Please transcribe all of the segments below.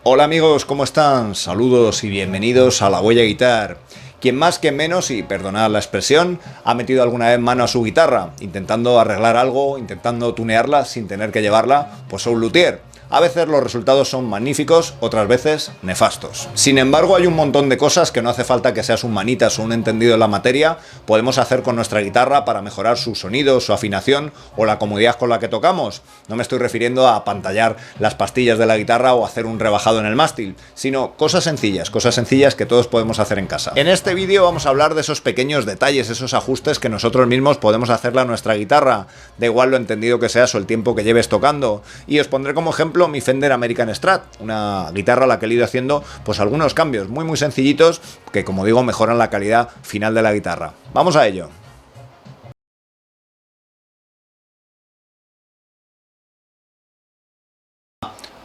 Hola amigos, ¿cómo están? Saludos y bienvenidos a La Huella Guitar. Quien más, quien menos, y perdonad la expresión, ha metido alguna vez mano a su guitarra, intentando arreglar algo, intentando tunearla sin tener que llevarla pues a un luthier. A veces los resultados son magníficos, otras veces nefastos. Sin embargo, hay un montón de cosas que no hace falta que seas un manitas o un entendido en la materia, podemos hacer con nuestra guitarra para mejorar su sonido, su afinación o la comodidad con la que tocamos. No me estoy refiriendo a apantallar las pastillas de la guitarra o hacer un rebajado en el mástil, sino cosas sencillas que todos podemos hacer en casa. En este vídeo vamos a hablar de esos pequeños detalles, esos ajustes que nosotros mismos podemos hacerle a nuestra guitarra, da igual lo entendido que seas o el tiempo que lleves tocando, y os pondré como ejemplo mi Fender American Strat, una guitarra a la que le he ido haciendo pues algunos cambios muy sencillitos que, como digo, mejoran la calidad final de la guitarra. Vamos a ello.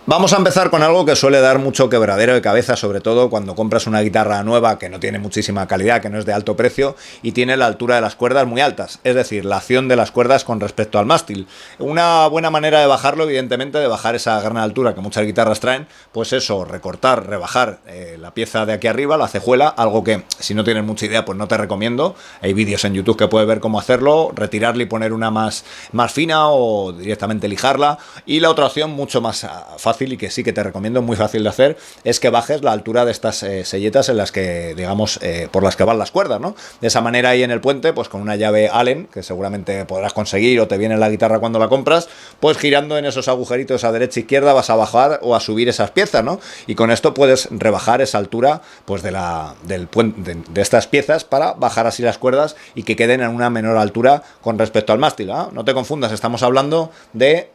Vamos a empezar con algo que suele dar mucho quebradero de cabeza, sobre todo cuando compras una guitarra nueva que no tiene muchísima calidad, que no es de alto precio y tiene la altura de las cuerdas muy altas, es decir, la acción de las cuerdas con respecto al mástil. Una buena manera de bajarlo, evidentemente, de bajar esa gran altura que muchas guitarras traen, pues eso, recortar, rebajar la pieza de aquí arriba, la cejuela, algo que si no tienes mucha idea pues no te recomiendo. Hay vídeos en YouTube que puedes ver cómo hacerlo, retirarla y poner una más fina o directamente lijarla. Y la otra opción, mucho más fácil y que sí que te recomiendo, muy fácil de hacer, es que bajes la altura de estas selletas en las que, digamos, por las que van las cuerdas, ¿no? De esa manera ahí en el puente, pues con una llave Allen, que seguramente podrás conseguir o te viene en la guitarra cuando la compras, pues girando en esos agujeritos a derecha e izquierda vas a bajar o a subir esas piezas, ¿no? Y con esto puedes rebajar esa altura pues del puente, de estas piezas, para bajar así las cuerdas y que queden en una menor altura con respecto al mástil, ¿eh? No te confundas, estamos hablando de...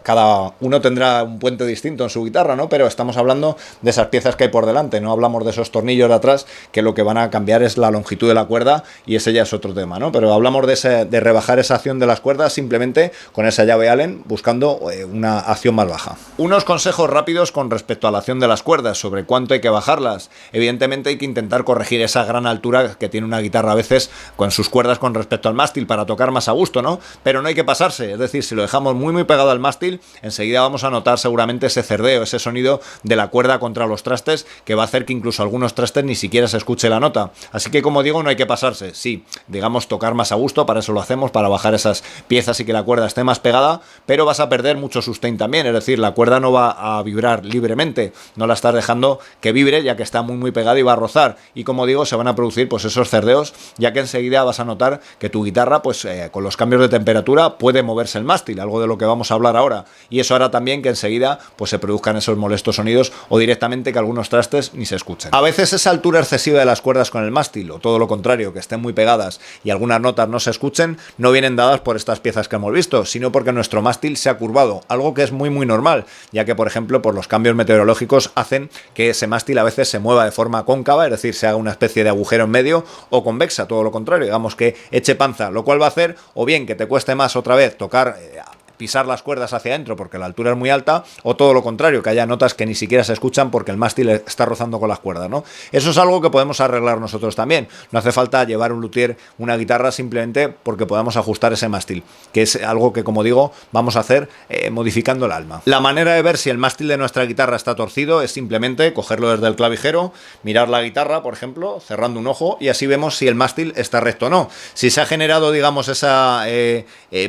cada uno tendrá un puente distinto en su guitarra, ¿no? Pero estamos hablando de esas piezas que hay por delante, no hablamos de esos tornillos de atrás que lo que van a cambiar es la longitud de la cuerda, y ese ya es otro tema, ¿no? Pero hablamos de rebajar esa acción de las cuerdas simplemente con esa llave Allen, buscando una acción más baja. Unos consejos rápidos con respecto a la acción de las cuerdas, sobre cuánto hay que bajarlas. Evidentemente hay que intentar corregir esa gran altura que tiene una guitarra a veces con sus cuerdas con respecto al mástil para tocar más a gusto, ¿no? Pero no hay que pasarse, es decir, si lo dejamos muy pegado al mástil, enseguida vamos a notar seguramente ese cerdeo, ese sonido de la cuerda contra los trastes, que va a hacer que incluso algunos trastes ni siquiera se escuche la nota. Así que, como digo, no hay que pasarse. Sí, digamos, tocar más a gusto, para eso lo hacemos, para bajar esas piezas y que la cuerda esté más pegada, pero vas a perder mucho sustain también, es decir, la cuerda no va a vibrar libremente, no la estás dejando que vibre, ya que está muy pegada y va a rozar, y como digo, se van a producir pues esos cerdeos, ya que enseguida vas a notar que tu guitarra, pues con los cambios de temperatura puede moverse el mástil, algo de lo que vamos a hablar ahora, y eso hará también que enseguida pues se produzcan esos molestos sonidos, o directamente que algunos trastes ni se escuchen. A veces esa altura excesiva de las cuerdas con el mástil, o todo lo contrario, que estén muy pegadas y algunas notas no se escuchen, no vienen dadas por estas piezas que hemos visto, sino porque nuestro mástil se ha curvado, algo que es muy normal, ya que por ejemplo por los cambios meteorológicos hacen que ese mástil a veces se mueva de forma cóncava, es decir, se haga una especie de agujero en medio, o convexa, todo lo contrario, digamos que eche panza, lo cual va a hacer o bien que te cueste más otra vez tocar, pisar las cuerdas hacia adentro porque la altura es muy alta, o todo lo contrario, que haya notas que ni siquiera se escuchan porque el mástil está rozando con las cuerdas, ¿no? Eso es algo que podemos arreglar nosotros también. No hace falta llevar un luthier una guitarra simplemente porque podamos ajustar ese mástil, que es algo que, como digo, vamos a hacer modificando el alma. La manera de ver si el mástil de nuestra guitarra está torcido es simplemente cogerlo desde el clavijero, mirar la guitarra, por ejemplo, cerrando un ojo, y así vemos si el mástil está recto o no. Si se ha generado, digamos, esa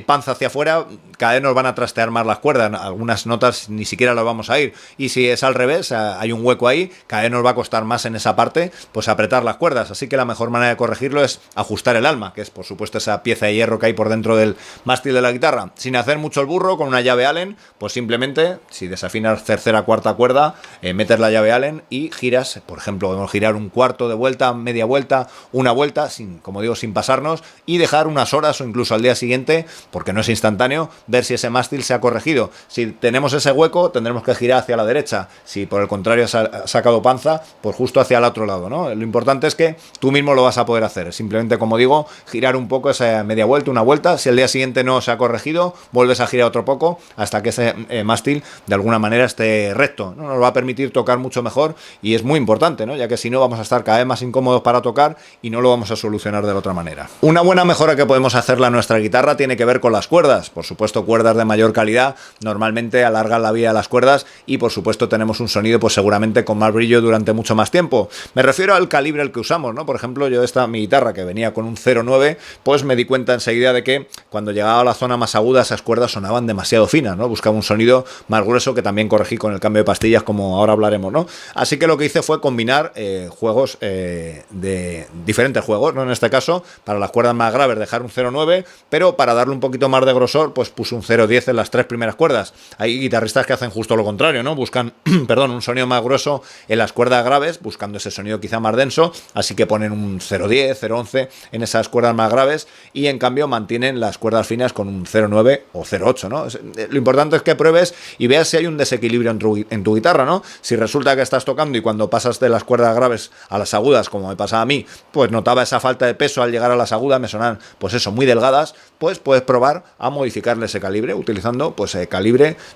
panza hacia afuera, cada vez nos van a trastear más las cuerdas, algunas notas ni siquiera lo vamos a ir, y si es al revés, hay un hueco ahí, cada vez nos va a costar más en esa parte pues apretar las cuerdas, así que la mejor manera de corregirlo es ajustar el alma, que es por supuesto esa pieza de hierro que hay por dentro del mástil de la guitarra, sin hacer mucho el burro, con una llave Allen, pues simplemente, si desafinas tercera, cuarta cuerda, metes la llave Allen y giras, por ejemplo, podemos girar un cuarto de vuelta, media vuelta, una vuelta, como digo, sin pasarnos, y dejar unas horas o incluso al día siguiente, porque no es instantáneo, ver si ese mástil se ha corregido. Si tenemos ese hueco, tendremos que girar hacia la derecha. Si por el contrario ha sacado panza, pues justo hacia el otro lado, ¿no? Lo importante es que tú mismo lo vas a poder hacer. Simplemente, como digo, girar un poco esa media vuelta, una vuelta. Si el día siguiente no se ha corregido, vuelves a girar otro poco hasta que ese mástil de alguna manera esté recto, ¿no? Nos va a permitir tocar mucho mejor, y es muy importante, ¿no? Ya que si no vamos a estar cada vez más incómodos para tocar y no lo vamos a solucionar de la otra manera. Una buena mejora que podemos hacerle a nuestra guitarra tiene que ver con las cuerdas. Por supuesto, cuerdas de mayor calidad normalmente alargan la vida de las cuerdas y por supuesto tenemos un sonido pues seguramente con más brillo durante mucho más tiempo. Me refiero al calibre al que usamos, ¿no? Por ejemplo, yo mi guitarra que venía con un 0,9, pues me di cuenta enseguida de que cuando llegaba a la zona más aguda esas cuerdas sonaban demasiado finas, ¿no? Buscaba un sonido más grueso que también corregí con el cambio de pastillas, como ahora hablaremos, ¿no? Así que lo que hice fue combinar juegos de diferentes juegos, ¿no? En este caso, para las cuerdas más graves dejar un 0,9, pero para darle un poquito más de grosor, pues puse un 0,10 en las 3 primeras cuerdas. Hay guitarristas que hacen justo lo contrario, ¿no? Buscan, perdón, un sonido más grueso en las cuerdas graves, buscando ese sonido quizá más denso, así que ponen un 0,10, 0,11 en esas cuerdas más graves y en cambio mantienen las cuerdas finas con un 0,9 o 0,8, ¿no? Lo importante es que pruebes y veas si hay un desequilibrio en tu guitarra, ¿no? Si resulta que estás tocando y cuando pasas de las cuerdas graves a las agudas, como me pasaba a mí, pues notaba esa falta de peso al llegar a las agudas, me sonaban, pues eso, muy delgadas, pues puedes probar a modificarle ese calibre utilizando, pues,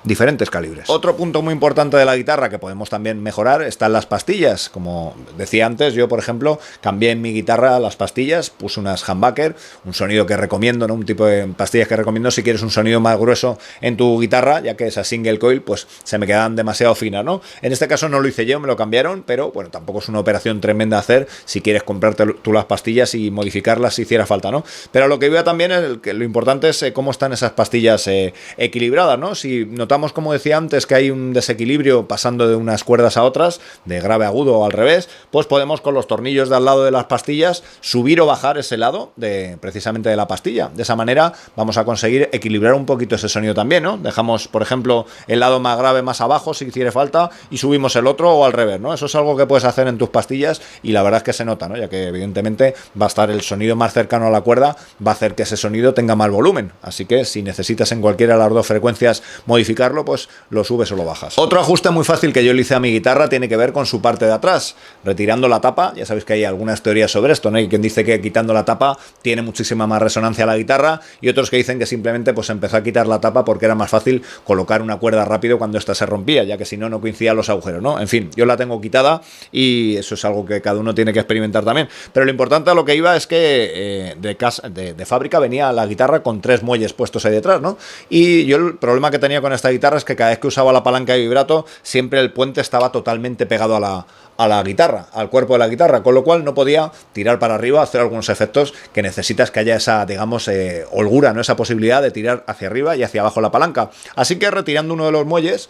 diferentes calibres. Otro punto muy importante de la guitarra que podemos también mejorar están las pastillas. Como decía antes, yo, por ejemplo, cambié en mi guitarra las pastillas, puse unas humbucker, un sonido que recomiendo, ¿no? Un tipo de pastillas que recomiendo si quieres un sonido más grueso en tu guitarra, ya que esas single coil, pues, se me quedan demasiado finas, ¿no? En este caso no lo hice yo, me lo cambiaron, pero, bueno, tampoco es una operación tremenda a hacer si quieres comprarte tú las pastillas y modificarlas si hiciera falta, ¿no? Pero lo que iba también es que lo importante es cómo están esas pastillas equilibradas, ¿no? Si notamos, como decía antes, que hay un desequilibrio pasando de unas cuerdas a otras, de grave a agudo o al revés, pues podemos con los tornillos de al lado de las pastillas subir o bajar ese lado precisamente de la pastilla. De esa manera vamos a conseguir equilibrar un poquito ese sonido también, ¿no? Dejamos, por ejemplo, el lado más grave más abajo si hiciera falta y subimos el otro o al revés, ¿no? Eso es algo que puedes hacer en tus pastillas y la verdad es que se nota, ¿no? Ya que evidentemente va a estar el sonido más cercano a la cuerda, va a hacer que ese sonido tenga más volumen. Así que si necesitas en cualquiera de las dos frecuencias modificarlo, pues lo subes o lo bajas. Otro ajuste muy fácil que yo le hice a mi guitarra tiene que ver con su parte de atrás. Retirando la tapa, ya sabéis que hay algunas teorías sobre esto, ¿no? Hay quien dice que quitando la tapa tiene muchísima más resonancia la guitarra y otros que dicen que simplemente pues empezó a quitar la tapa porque era más fácil colocar una cuerda rápido cuando esta se rompía, ya que si no, no coincidían los agujeros, ¿no? En fin, yo la tengo quitada y eso es algo que cada uno tiene que experimentar también. Pero lo importante a lo que iba es que de fábrica venía la guitarra con 3 muelles puestos ahí detrás, ¿no? Y yo el problema que tenía con esta guitarra es que cada vez que usaba la palanca de vibrato, siempre el puente estaba totalmente pegado a la guitarra, al cuerpo de la guitarra, con lo cual no podía tirar para arriba, hacer algunos efectos que necesitas que haya esa, digamos, holgura, ¿no? Esa posibilidad de tirar hacia arriba y hacia abajo la palanca. Así que retirando uno de los muelles,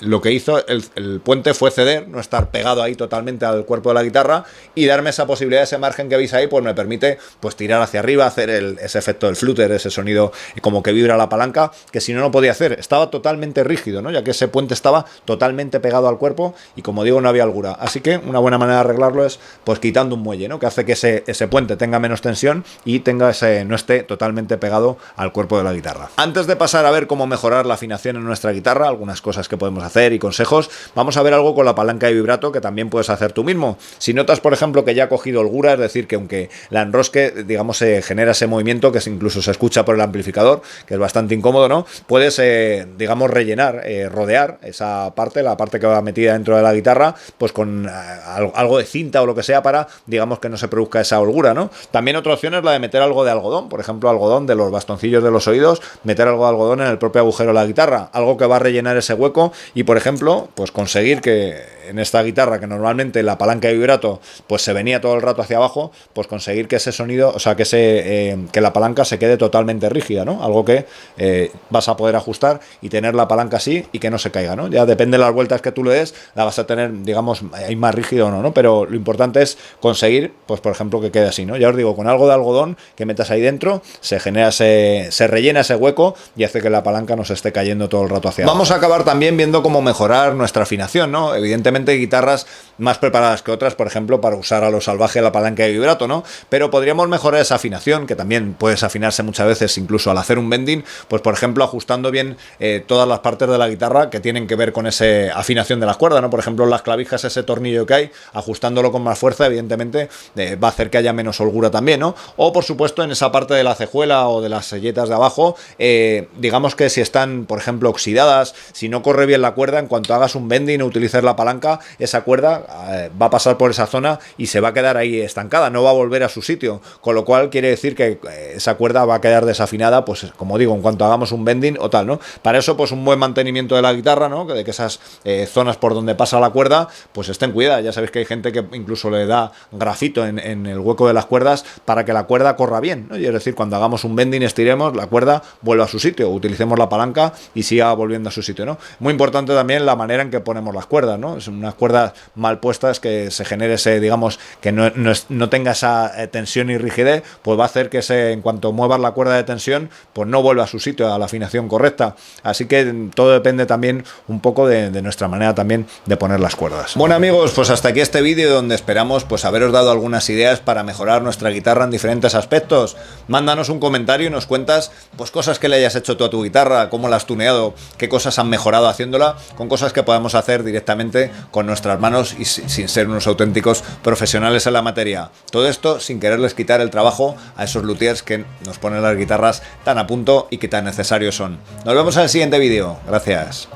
lo que hizo el puente fue ceder, no estar pegado ahí totalmente al cuerpo de la guitarra y darme esa posibilidad, ese margen que veis ahí, pues me permite pues tirar hacia arriba, hacer ese efecto del flutter, ese sonido como que vibra la palanca, que si no, no podía hacer. Estaba totalmente rígido, ¿no? Ya que ese puente estaba totalmente pegado al cuerpo y, como digo, no había holgura. Así que una buena manera de arreglarlo es pues quitando un muelle, ¿no? Que hace que ese puente tenga menos tensión y no esté totalmente pegado al cuerpo de la guitarra. Antes de pasar a ver cómo mejorar la afinación en nuestra guitarra, algunas cosas que podemos hacer y consejos, vamos a ver algo con la palanca de vibrato que también puedes hacer tú mismo. Si notas, por ejemplo, que ya ha cogido holgura, es decir, que aunque la enrosque, digamos, se genera ese movimiento que incluso se escucha por el amplificador, que es bastante incómodo, ¿no? Puedes, digamos, rellenar, rodear esa parte, la parte que va metida dentro de la guitarra, pues con algo de cinta o lo que sea para, digamos, que no se produzca esa holgura, ¿no? También otra opción es la de meter algo de algodón, por ejemplo, algodón de los bastoncillos de los oídos, meter algo de algodón en el propio agujero de la guitarra, algo que va a rellenar ese hueco y, por ejemplo, pues conseguir que en esta guitarra, que normalmente la palanca de vibrato pues se venía todo el rato hacia abajo, pues conseguir que ese sonido, o sea, que la palanca se quede totalmente rígida, ¿no? Algo que vas a poder ajustar y tener la palanca así y que no se caiga, ¿no? Ya depende de las vueltas que tú le des, la vas a tener, digamos, ahí más rígido o no, ¿no? Pero lo importante es conseguir, pues por ejemplo, que quede así, ¿no? Ya os digo, con algo de algodón que metas ahí dentro, se rellena ese hueco y hace que la palanca no se esté cayendo todo el rato hacia abajo. Vamos a acabar también viendo cómo mejorar nuestra afinación, ¿no? Evidentemente hay guitarras más preparadas que otras, por ejemplo, para usar a lo salvaje la palanca de vibrato, ¿no? Pero podríamos mejorar esa afinación, que también puedes afinarse muchas veces incluso al hacer un bending, pues por ejemplo ajustando bien todas las partes de la guitarra que tienen que ver con esa afinación de las cuerdas, ¿no? Por ejemplo, en las clavijas, ese tornillo que hay, ajustándolo con más fuerza, evidentemente va a hacer que haya menos holgura también, ¿no? O por supuesto en esa parte de la cejuela o de las selletas de abajo, digamos que si están, por ejemplo, oxidadas, si no corre bien la cuerda, en cuanto hagas un bending o utilices la palanca, esa cuerda va a pasar por esa zona y se va a quedar ahí estancada, no va a volver a su sitio, con lo cual quiere decir que esa cuerda va a quedar desafinada, pues pues como digo, en cuanto hagamos un bending o tal, ¿no? Para eso, pues un buen mantenimiento de la guitarra, ¿no? De que esas zonas por donde pasa la cuerda, pues estén cuidadas. Ya sabéis que hay gente que incluso le da grafito en el hueco de las cuerdas para que la cuerda corra bien, ¿no? Y es decir, cuando hagamos un bending, estiremos, la cuerda vuelva a su sitio, utilicemos la palanca y siga volviendo a su sitio, ¿no? Muy importante también la manera en que ponemos las cuerdas, ¿no? Es unas cuerdas mal puestas que se genere ese, digamos, que no tenga esa tensión y rigidez, pues va a hacer que en cuanto muevas la cuerda de tensión, pues no vuelva a su sitio, a la afinación correcta. Así que todo depende también un poco de nuestra manera también de poner las cuerdas. Bueno, amigos, pues hasta aquí este vídeo donde esperamos pues haberos dado algunas ideas para mejorar nuestra guitarra en diferentes aspectos. Mándanos un comentario y nos cuentas pues cosas que le hayas hecho tú a tu guitarra, cómo la has tuneado, qué cosas han mejorado haciéndola, con cosas que podemos hacer directamente con nuestras manos y sin ser unos auténticos profesionales en la materia. Todo esto sin quererles quitar el trabajo a esos luthiers que nos ponen las guitarras tan a punto y que tan necesarios son. Nos vemos en el siguiente vídeo. Gracias.